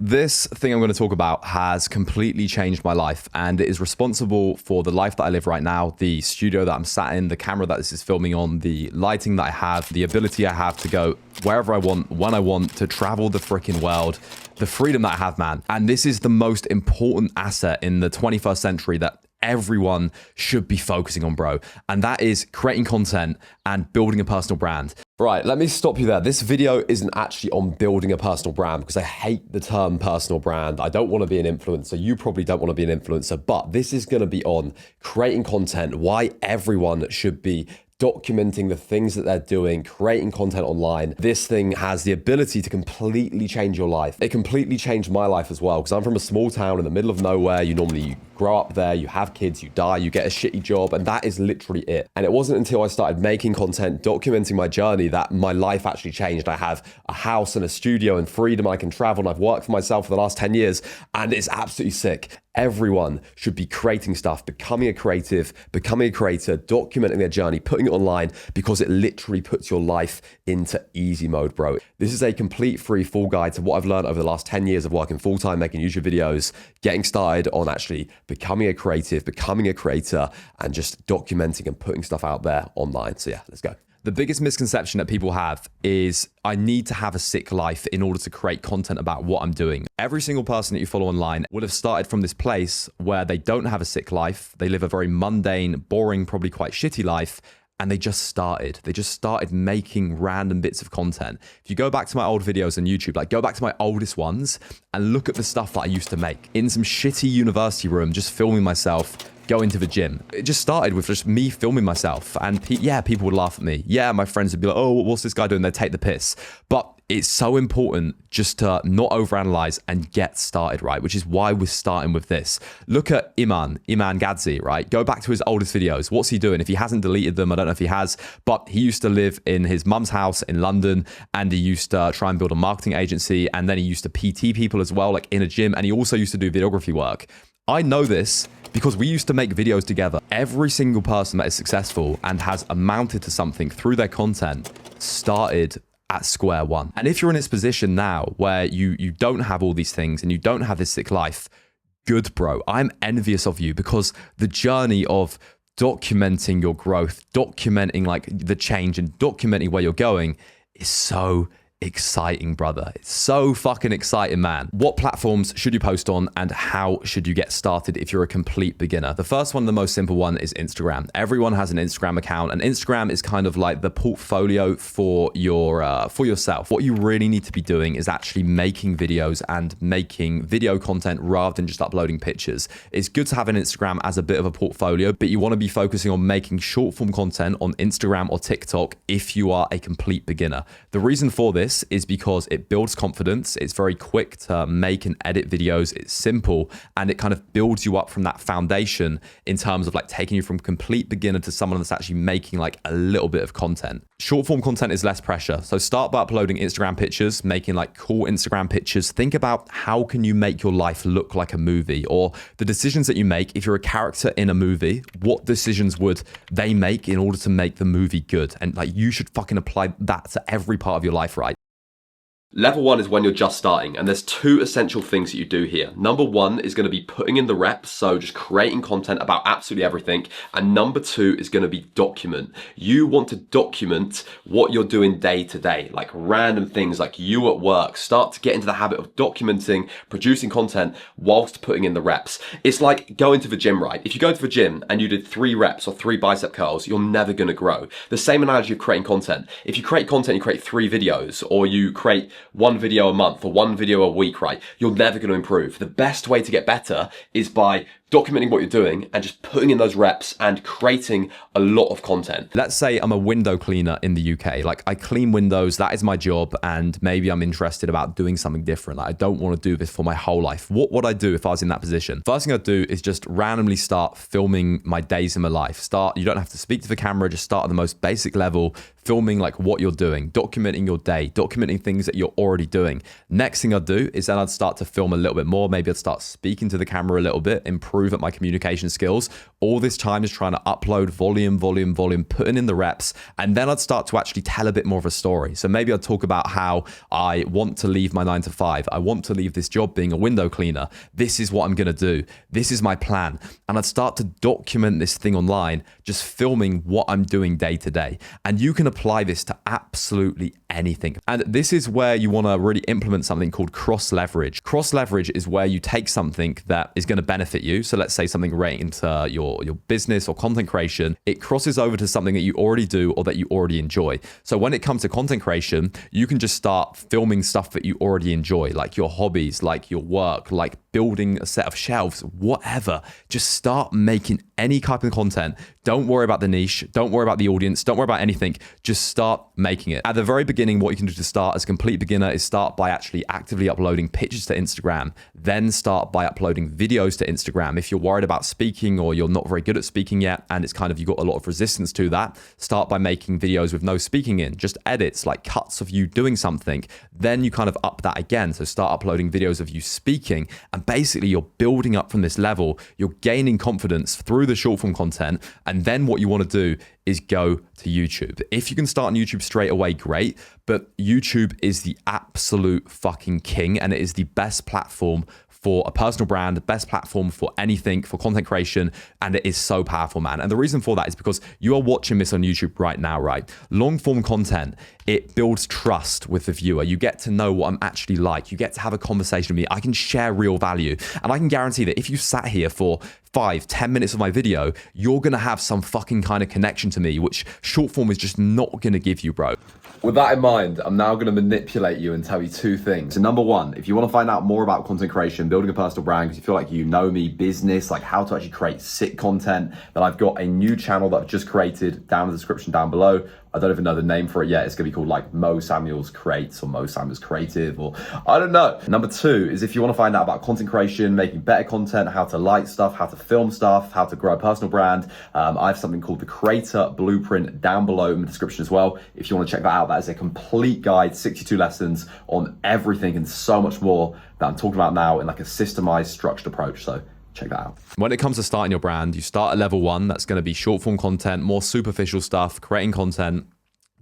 This thing I'm going to talk about has completely changed my life, and it is responsible for the life that I live right now, the studio that I'm sat in, the camera that this is filming on, the lighting that I have, the ability I have to go wherever I want, when I want, to travel the freaking world, the freedom that I have, man. And this is the most important asset in the 21st century that everyone should be focusing on, bro. And that is creating content and building a personal brand. Right, let me stop you there. This video isn't actually on building a personal brand because I hate the term personal brand. I don't want to be an influencer. You probably don't want to be an influencer, but this is going to be on creating content, why everyone should be documenting the things that they're doing, creating content online. This thing has the ability to completely change your life. It completely changed my life as well because I'm from a small town in the middle of nowhere. You grow up there, you have kids, you die, you get a shitty job, and that is literally it. And it wasn't until I started making content, documenting my journey, that my life actually changed. I have a house and a studio and freedom. I can travel, and I've worked for myself for the last 10 years, and it's absolutely sick. Everyone should be creating stuff, becoming a creative, becoming a creator, documenting their journey, putting it online, because it literally puts your life into easy mode, bro. This is a complete free full guide to what I've learned over the last 10 years of working full-time, making YouTube videos, getting started on actually becoming a creative, becoming a creator, and just documenting and putting stuff out there online. So yeah, let's go. The biggest misconception that people have is I need to have a sick life in order to create content about what I'm doing. Every single person that you follow online would have started from this place where they don't have a sick life. They live a very mundane, boring, probably quite shitty life. And they just started making random bits of content. If you go back to my old videos on YouTube, like go back to my oldest ones and look at the stuff that I used to make in some shitty university room, just filming myself going to the gym. It just started with just me filming myself, and people would laugh at me. Yeah, my friends would be like, oh, what's this guy doing? They'd take the piss. But it's so important just to not overanalyze and get started, right? Which is why we're starting with this. Look at Iman Gadzhi, right? Go back to his oldest videos. What's he doing? If he hasn't deleted them, I don't know if he has, but he used to live in his mum's house in London, and he used to try and build a marketing agency, and then he used to PT people as well, like in a gym, and he also used to do videography work. I know this because we used to make videos together. Every single person that is successful and has amounted to something through their content started at square one. And if you're in this position now where you don't have all these things and you don't have this sick life, good, bro. I'm envious of you, because the journey of documenting your growth, documenting like the change, and documenting where you're going is so exciting, brother. It's so fucking exciting, man. What platforms should you post on, and how should you get started if you're a complete beginner? The first one, the most simple one, is Instagram. Everyone has an Instagram account, and Instagram is kind of like the portfolio for yourself. What you really need to be doing is actually making videos and making video content rather than just uploading pictures. It's good to have an Instagram as a bit of a portfolio, but you want to be focusing on making short form content on Instagram or TikTok if you are a complete beginner. The reason for this is because it builds confidence. It's very quick to make and edit videos. It's simple, and it kind of builds you up from that foundation in terms of like taking you from complete beginner to someone that's actually making like a little bit of content. Short form content is less pressure. So start by uploading Instagram pictures, making like cool Instagram pictures. Think about how can you make your life look like a movie, or the decisions that you make. If you're a character in a movie, what decisions would they make in order to make the movie good? And like, you should fucking apply that to every part of your life, right? Level one is when you're just starting, and there's two essential things that you do here. Number one is going to be putting in the reps, so just creating content about absolutely everything. And number two is going to be document. You want to document what you're doing day to day, like random things like you at work. Start to get into the habit of documenting, producing content whilst putting in the reps. It's like going to the gym, right? If you go to the gym and you did 3 reps or 3 bicep curls, you're never going to grow. The same analogy of creating content. If you create content, you create 3 videos, or you create 1 video a month or 1 video a week, right? You're never going to improve. The best way to get better is by documenting what you're doing and just putting in those reps and creating a lot of content. Let's say I'm a window cleaner in the UK. Like, I clean windows, that is my job, and maybe I'm interested about doing something different. Like, I don't want to do this for my whole life. What would I do if I was in that position? First thing I'd do is just randomly start filming my days in my life. You don't have to speak to the camera, just start at the most basic level, filming like what you're doing, documenting your day, documenting things that you're already doing. Next thing I'd do is then I'd start to film a little bit more. Maybe I'd start speaking to the camera a little bit, improve at my communication skills. All this time is trying to upload volume, putting in the reps. And then I'd start to actually tell a bit more of a story. So maybe I'd talk about how I want to leave my 9 to 5. I want to leave this job being a window cleaner. This is what I'm going to do. This is my plan. And I'd start to document this thing online, just filming what I'm doing day to day. And you can apply this to absolutely anything. And this is where you want to really implement something called cross leverage. Cross leverage is where you take something that is going to benefit you. So let's say something relating to your business or content creation. It crosses over to something that you already do or that you already enjoy. So when it comes to content creation, you can just start filming stuff that you already enjoy, like your hobbies, like your work, like building a set of shelves, whatever. Just start making any type of content. Don't worry about the niche. Don't worry about the audience. Don't worry about anything. Just start making it. At the very beginning, what you can do to start as a complete beginner is start by actually actively uploading pictures to Instagram. Then start by uploading videos to Instagram. If you're worried about speaking or you're not very good at speaking yet, and it's kind of, you've got a lot of resistance to that, start by making videos with no speaking in, just edits, like cuts of you doing something. Then you kind of up that again. So start uploading videos of you speaking, and basically you're building up from this level. You're gaining confidence through the short form content. And then what you want to do is go to YouTube. If you can start on YouTube straight away, great. But YouTube is the absolute fucking king, and it is the best platform for a personal brand, the best platform for anything, for content creation, and it is so powerful, man. And the reason for that is because you are watching this on YouTube right now, right? Long form content, it builds trust with the viewer. You get to know what I'm actually like. You get to have a conversation with me. I can share real value. And I can guarantee that if you sat here for 5-10 minutes of my video, you're gonna have some fucking kind of connection to me, which short form is just not gonna give you, bro. With that in mind, I'm now going to manipulate you and tell you two things. So number one, if you want to find out more about content creation, building a personal brand, because you feel like you know me, business, like how to actually create sick content, then I've got a new channel that I've just created down in the description down below. I don't even know the name for it yet. It's gonna be called like Mo Samuels Creates or Mo Samuels Creative, or I don't know. Number two is if you wanna find out about content creation, making better content, how to light stuff, how to film stuff, how to grow a personal brand, I have something called the Creator Blueprint down below in the description as well. If you wanna check that out, that is a complete guide, 62 lessons on everything and so much more that I'm talking about now in like a systemized, structured approach. So check that out. When it comes to starting your brand, you start at level 1. That's going to be short form content, more superficial stuff, creating content,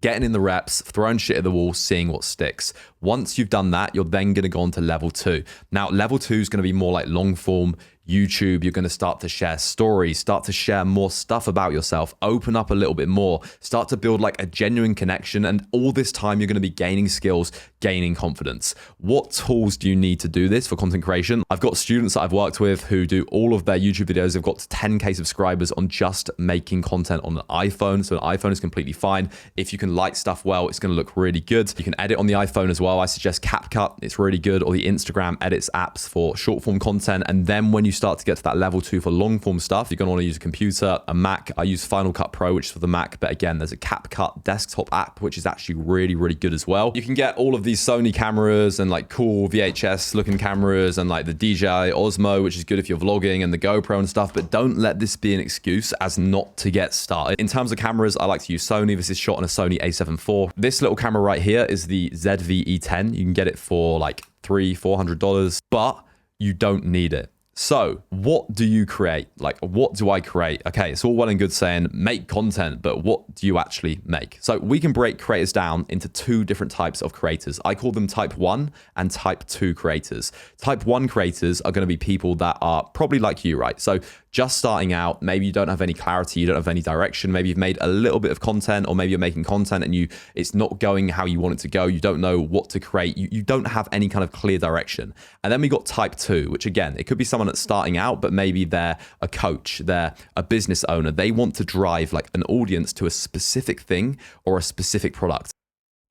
getting in the reps, throwing shit at the wall, seeing what sticks. Once you've done that, you're then going to go on to level 2. Now, level 2 is going to be more like long form YouTube. You're going to start to share stories, start to share more stuff about yourself, open up a little bit more, start to build like a genuine connection. And all this time, you're going to be gaining skills, gaining confidence. What tools do you need to do this for content creation? I've got students that I've worked with who do all of their YouTube videos. They've got 10K subscribers on just making content on an iPhone. So an iPhone is completely fine. If you can light stuff well, it's going to look really good. You can edit on the iPhone as well. I suggest CapCut. It's really good. Or the Instagram edits apps for short form content. And then when you start to get to that level 2 for long form stuff, you're going to want to use a computer, a Mac. I use Final Cut Pro, which is for the Mac. But again, there's a CapCut desktop app, which is actually really, really good as well. You can get all of these Sony cameras and like cool VHS looking cameras and like the DJI Osmo, which is good if you're vlogging, and the GoPro and stuff. But don't let this be an excuse as not to get started. In terms of cameras, I like to use Sony. This is shot on a Sony a7 IV. This little camera right here is the ZV-E10. You can get it for like $300-$400, but you don't need it. So what do you create? Like, what do I create? Okay, it's all well and good saying make content, but what do you actually make? So we can break creators down into 2 different types of creators. I call them type 1 and type 2 creators. Type 1 creators are going to be people that are probably like you, right? So just starting out, maybe you don't have any clarity, you don't have any direction, maybe you've made a little bit of content, or maybe you're making content and it's not going how you want it to go, you don't know what to create, you don't have any kind of clear direction. And then we got type 2, which again, it could be someone that's starting out, but maybe they're a coach, they're a business owner, they want to drive like an audience to a specific thing or a specific product.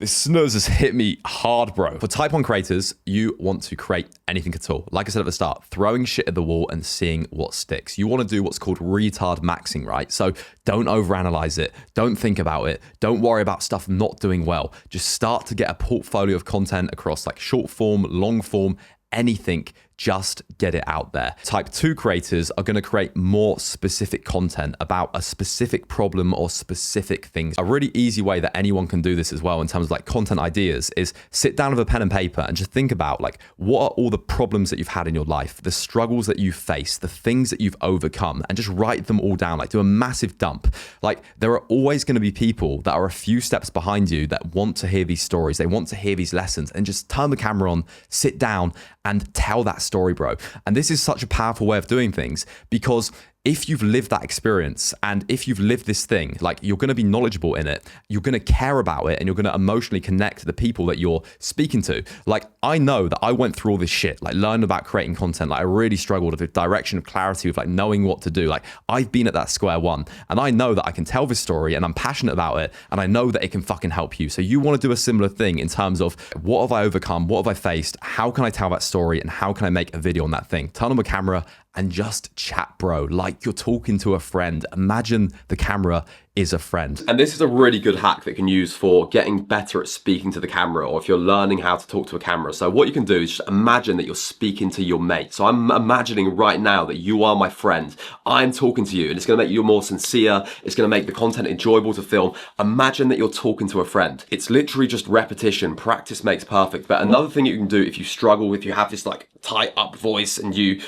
This snooze has hit me hard, bro. For type 1 creators, you want to create anything at all. Like I said at the start, throwing shit at the wall and seeing what sticks. You want to do what's called retard maxing, right? So don't overanalyze it. Don't think about it. Don't worry about stuff not doing well. Just start to get a portfolio of content across like short form, long form, anything. just get it out there. Type 2 creators are going to create more specific content about a specific problem or specific things. A really easy way that anyone can do this as well in terms of like content ideas is sit down with a pen and paper and just think about like, what are all the problems that you've had in your life, the struggles that you've faced, the things that you've overcome, and just write them all down. Like do a massive dump. Like there are always going to be people that are a few steps behind you that want to hear these stories. They want to hear these lessons, and just turn the camera on, sit down and tell that story, bro. And this is such a powerful way of doing things, because if you've lived that experience and if you've lived this thing, like you're going to be knowledgeable in it, you're going to care about it, and you're going to emotionally connect to the people that you're speaking to. Like I know that I went through all this shit, like learned about creating content. Like I really struggled with the direction of clarity, with like knowing what to do. Like I've been at that square one, and I know that I can tell this story and I'm passionate about it, and I know that it can fucking help you. So you want to do a similar thing in terms of what have I overcome? What have I faced? How can I tell that story? And how can I make a video on that thing? Turn on the camera and just chat, bro, like you're talking to a friend. Imagine the camera is a friend. And this is a really good hack that you can use for getting better at speaking to the camera, or if you're learning how to talk to a camera. So what you can do is just imagine that you're speaking to your mate. So I'm imagining right now that you are my friend. I'm talking to you, and it's gonna make you more sincere. It's gonna make the content enjoyable to film. Imagine that you're talking to a friend. It's literally just repetition. Practice makes perfect. But another thing you can do if you struggle, if you have this like tight up voice and you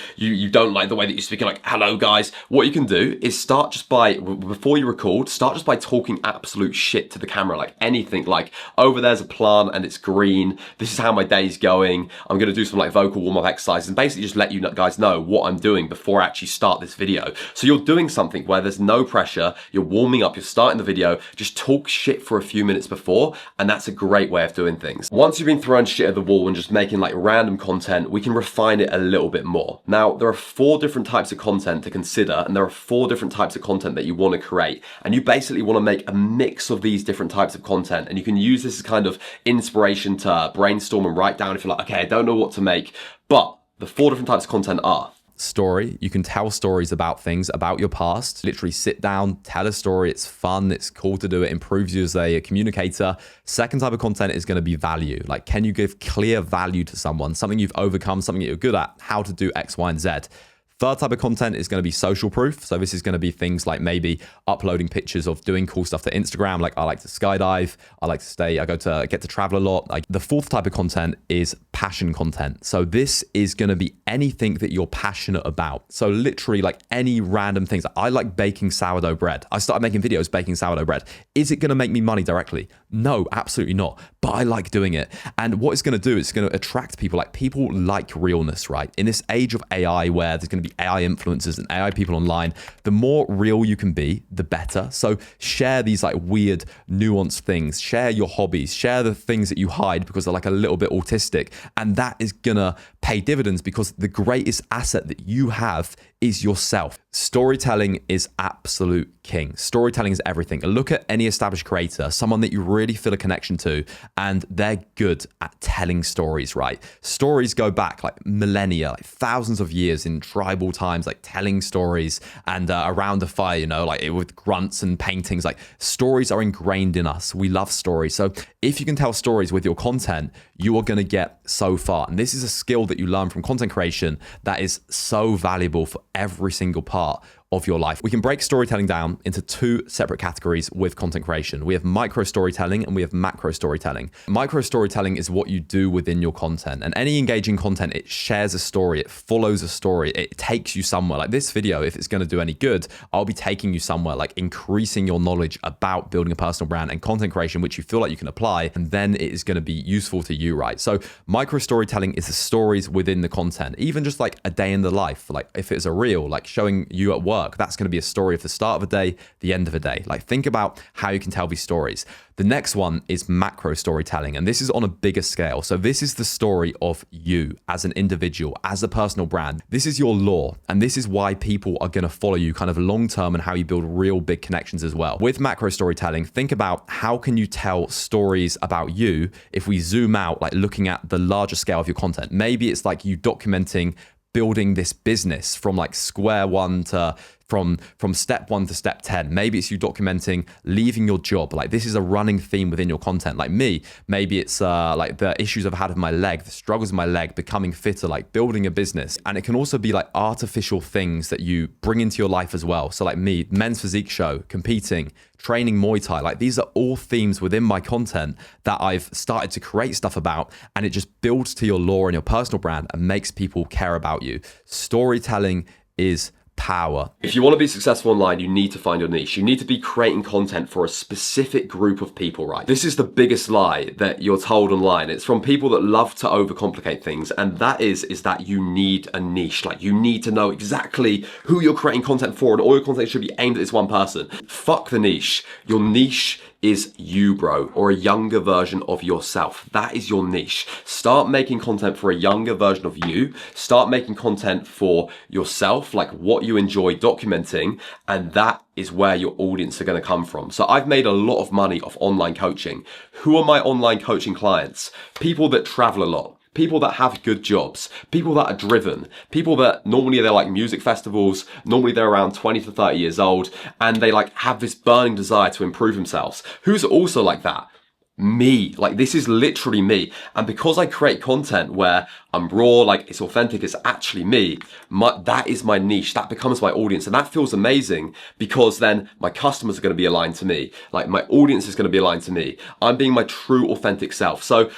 don't like the way that you're speaking, like, hello guys, what you can do is start just by, before you record, start just by talking absolute shit to the camera, like anything, like over there's a plant and it's green, this is how my day's going, I'm gonna do some like vocal warm-up exercises, and basically just let you guys know what I'm doing before I actually start this video. So you're doing something where there's no pressure, you're warming up, you're starting the video, just talk shit for a few minutes before, and that's a great way of doing things. Once you've been throwing shit at the wall and just making like random content, we can refine it a little bit more. Now, there are 4 different types of content to consider, and there are 4 different types of content that you want to create, and you basically want to make a mix of these different types of content, and you can use this as kind of inspiration to brainstorm and write down if you're like, okay, I don't know what to make, but the 4 different types of content are: story. You can tell stories about things, about your past. Literally sit down, tell a story. It's fun. It's cool to do. It improves you as a communicator. Second type of content is going to be value. Like, can you give clear value to someone? Something you've overcome, something that you're good at, how to do X, Y, and Z. Third type of content is going to be social proof. So this is going to be things like maybe uploading pictures of doing cool stuff to Instagram. Like I like to skydive. I get to travel a lot. Like the fourth type of content is passion content. So this is going to be anything that you're passionate about. So literally like any random things. I like baking sourdough bread. I started making videos baking sourdough bread. Is it going to make me money directly? No, absolutely not. But I like doing it. And what it's going to do, it's going to attract people. Like people like realness, right? In this age of AI where there's going to be AI influencers and AI people online, the more real you can be, the better. So share these like weird, nuanced things. Share your hobbies. Share the things that you hide because they're like a little bit autistic. And that is gonna pay dividends, because the greatest asset that you have is yourself. Storytelling is absolute king. Storytelling is everything. Look at any established creator, someone that you really feel a connection to, and they're good at telling stories, right? Stories go back like millennia, like thousands of years in tribal times, like telling stories and around the fire, you know, like with grunts and paintings. Like stories are ingrained in us. We love stories. So if you can tell stories with your content, you are going to get so far. And this is a skill that you learn from content creation that is so valuable for every single part of your life. We can break storytelling down into 2 separate categories with content creation. We have micro storytelling and we have macro storytelling. Micro storytelling is what you do within your content, and any engaging content, it shares a story, it follows a story, it takes you somewhere. Like this video, if it's going to do any good, I'll be taking you somewhere, like increasing your knowledge about building a personal brand and content creation, which you feel like you can apply, and then it is going to be useful to you, right? So micro storytelling is the stories within the content, even just like a day in the life. Like if it's a reel, like showing you at work, that's going to be a story of the start of a day, the end of a day. Like think about how you can tell these stories. The next one is macro storytelling, and this is on a bigger scale. So this is the story of you as an individual, as a personal brand. This is your lore, and this is why people are going to follow you kind of long term, and how you build real big connections as well. With macro storytelling, think about how can you tell stories about you if we zoom out, like looking at the larger scale of your content. Maybe it's like you documenting building this business from like square one to from step 1 to step 10. Maybe it's you documenting leaving your job. Like, this is a running theme within your content. Like me, maybe it's like the issues I've had with my leg, the struggles with my leg, becoming fitter, like building a business. And it can also be like artificial things that you bring into your life as well. So like me, men's physique show, competing, training Muay Thai. Like, these are all themes within my content that I've started to create stuff about, and it just builds to your lore and your personal brand and makes people care about you. Storytelling is power. If you want to be successful online, you need to find your niche. You need to be creating content for a specific group of people, right? This is the biggest lie that you're told online. It's from people that love to overcomplicate things. And that is that you need a niche. Like, you need to know exactly who you're creating content for, and all your content should be aimed at this one person. Fuck the niche. Your niche is you, bro, or a younger version of yourself. That is your niche. Start making content for a younger version of you. Start making content for yourself, like what you enjoy documenting, and that is where your audience are going to come from. So I've made a lot of money off online coaching. Who are my online coaching clients? People that travel a lot. People that have good jobs, people that are driven, people that normally they're like music festivals, normally they're around 20 to 30 years old, and they like have this burning desire to improve themselves. Who's also like that? Me. Like, this is literally me. And because I create content where I'm raw, like it's authentic, it's actually me, that is my niche. That becomes my audience. And that feels amazing, because then my customers are going to be aligned to me. Like, my audience is going to be aligned to me. I'm being my true authentic self. So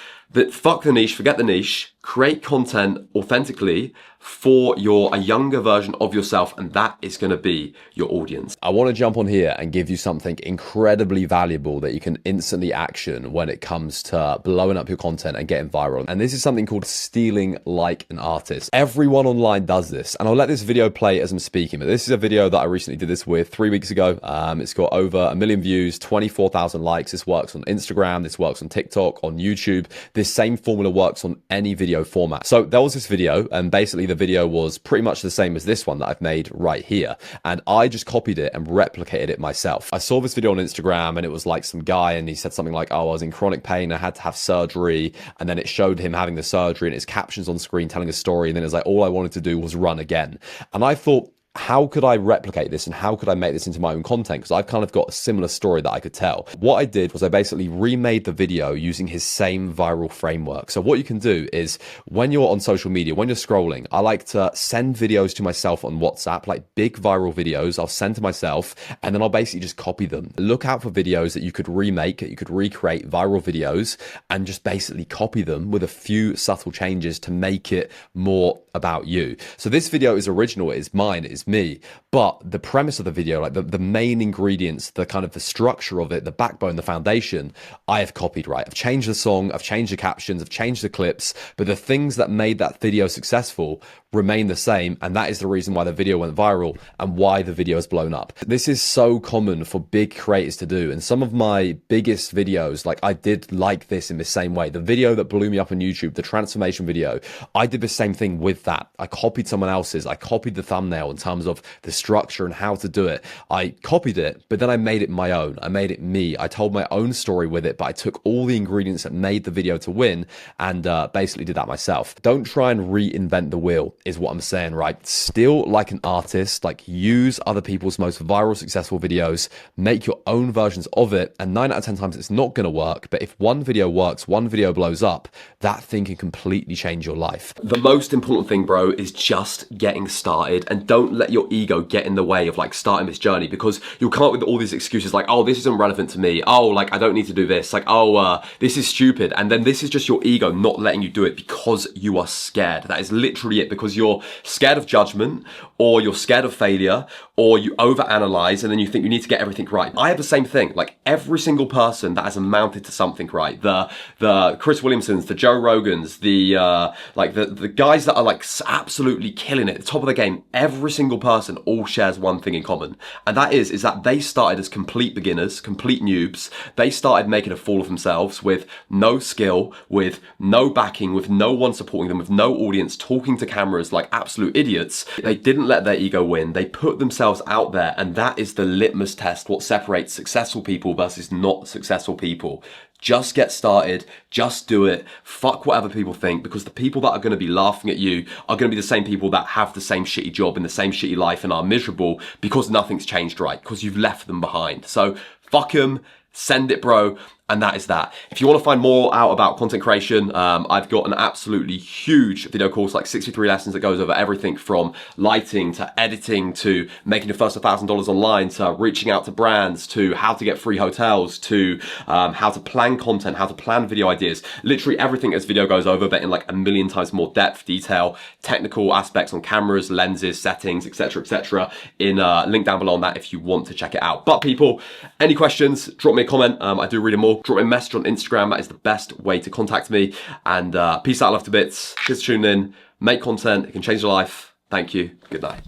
fuck the niche, forget the niche, create content authentically for a younger version of yourself, and that is going to be your audience. I want to jump on here and give you something incredibly valuable that you can instantly action when it comes to blowing up your content and getting viral. And this is something called stealing like an artist. Everyone online does this, and I'll let this video play as I'm speaking, but this is a video that I recently did this with 3 weeks ago. It's got over 1 million views, 24,000 likes. This works on Instagram, this works on TikTok, on YouTube. This same formula works on any video format. So there was this video, and basically the video was pretty much the same as this one that I've made right here. And I just copied it and replicated it myself. I saw this video on Instagram, and it was like some guy, and he said something like, oh, I was in chronic pain, I had to have surgery. And then it showed him having the surgery, and his captions on screen telling a story. And then it's like, all I wanted to do was run again. And I thought, how could I replicate this, and how could I make this into my own content? Because I've kind of got a similar story that I could tell. What I did was I basically remade the video using his same viral framework. So what you can do is, when you're on social media, when you're scrolling, I like to send videos to myself on WhatsApp, like big viral videos I'll send to myself, and then I'll basically just copy them. Look out for videos that you could remake, that you could recreate, viral videos, and just basically copy them with a few subtle changes to make it more about you. So this video is original, it is mine, it is me, but the premise of the video, like the main ingredients, the kind of the structure of it, the backbone, the foundation, I have copied, right? I've changed the song, I've changed the captions, I've changed the clips, but the things that made that video successful remain the same, and that is the reason why the video went viral and why the video has blown up. This is so common for big creators to do, and some of my biggest videos, like I did like this in the same way. The video that blew me up on YouTube, the transformation video, I did the same thing with that. I copied someone else's. I copied the thumbnail in terms of the structure and how to do it. I copied it, but then I made it my own. I made it me. I told my own story with it, but I took all the ingredients that made the video to win and basically did that myself. Don't try and reinvent the wheel, is what I'm saying, right? Steal like an artist, like use other people's most viral, successful videos, make your own versions of it, and 9 out of 10 times it's not going to work. But if one video works, one video blows up, that thing can completely change your life. The most important thing, bro, is just getting started, and don't let your ego get in the way of like starting this journey, because you'll come up with all these excuses like, oh, this isn't relevant to me. Oh, like I don't need to do this. Like, oh, this is stupid. And then this is just your ego not letting you do it because you are scared. That is literally it, because you're scared of judgment, or you're scared of failure, or you overanalyze and then you think you need to get everything right. I have the same thing. Like every single person that has amounted to something, right? The Chris Williamsons, the Joe Rogans, the guys that are like absolutely killing it, at the top of the game, every single person all shares one thing in common. And that is that they started as complete beginners, complete noobs. They started making a fool of themselves with no skill, with no backing, with no one supporting them, with no audience, talking to cameras like absolute idiots. They didn't let their ego win. They put themselves out there, and that is the litmus test, what separates successful people versus not successful people. Just get started, just do it, fuck whatever people think, because the people that are going to be laughing at you are going to be the same people that have the same shitty job in the same shitty life and are miserable because nothing's changed, right? Because you've left them behind. So fuck them, send it, bro. And that is that. If you want to find more out about content creation, I've got an absolutely huge video course, like 63 lessons that goes over everything from lighting to editing to making your first $1,000 online to reaching out to brands to how to get free hotels to how to plan content, how to plan video ideas. Literally everything this video goes over, but in like a million times more depth, detail, technical aspects on cameras, lenses, settings, etc., in link down below on that if you want to check it out. But people, any questions, drop me a comment. I do read them all. Drop me a message on Instagram. That is the best way to contact me. And peace out, love to bits. Cheers for tuning in. Make content. It can change your life. Thank you. Good night.